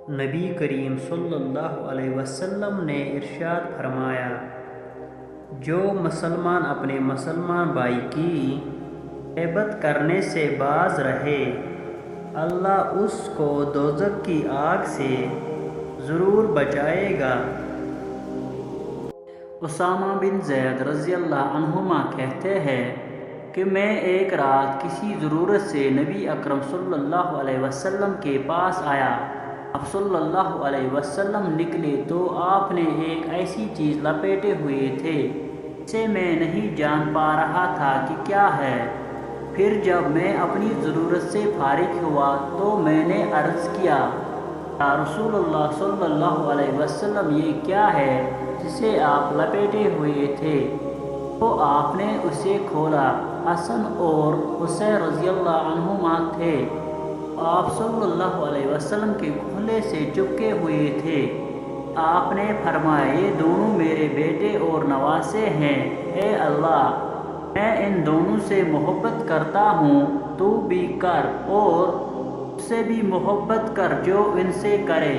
نبی کریم صلی اللہ علیہ وسلم نے ارشاد فرمایا، جو مسلمان اپنے مسلمان بھائی کی غیبت کرنے سے باز رہے، اللہ اس کو دوزخ کی آگ سے ضرور بچائے گا۔ اسامہ بن زید رضی اللہ عنہما کہتے ہیں کہ میں ایک رات کسی ضرورت سے نبی اکرم صلی اللہ علیہ وسلم کے پاس آیا۔ آپ صلی اللہ علیہ وسلم نکلے تو آپ نے ایک ایسی چیز لپیٹے ہوئے تھے جسے میں نہیں جان پا رہا تھا کہ کیا ہے۔ پھر جب میں اپنی ضرورت سے فارغ ہوا تو میں نے عرض کیا، یا رسول اللہ صلی اللہ علیہ وسلم، یہ کیا ہے جسے آپ لپیٹے ہوئے تھے؟ تو آپ نے اسے کھولا۔ حسن اور حسین رضی اللہ عنہما تھے۔ آپ صلی اللہ علیہ وسلم کے کھولے سے چپکے ہوئے تھے۔ آپ نے فرمایا، یہ دونوں میرے بیٹے اور نواسے ہیں۔ اے اللہ، میں ان دونوں سے محبت کرتا ہوں، تو بھی کر، اور اس سے بھی محبت کر جو ان سے کرے۔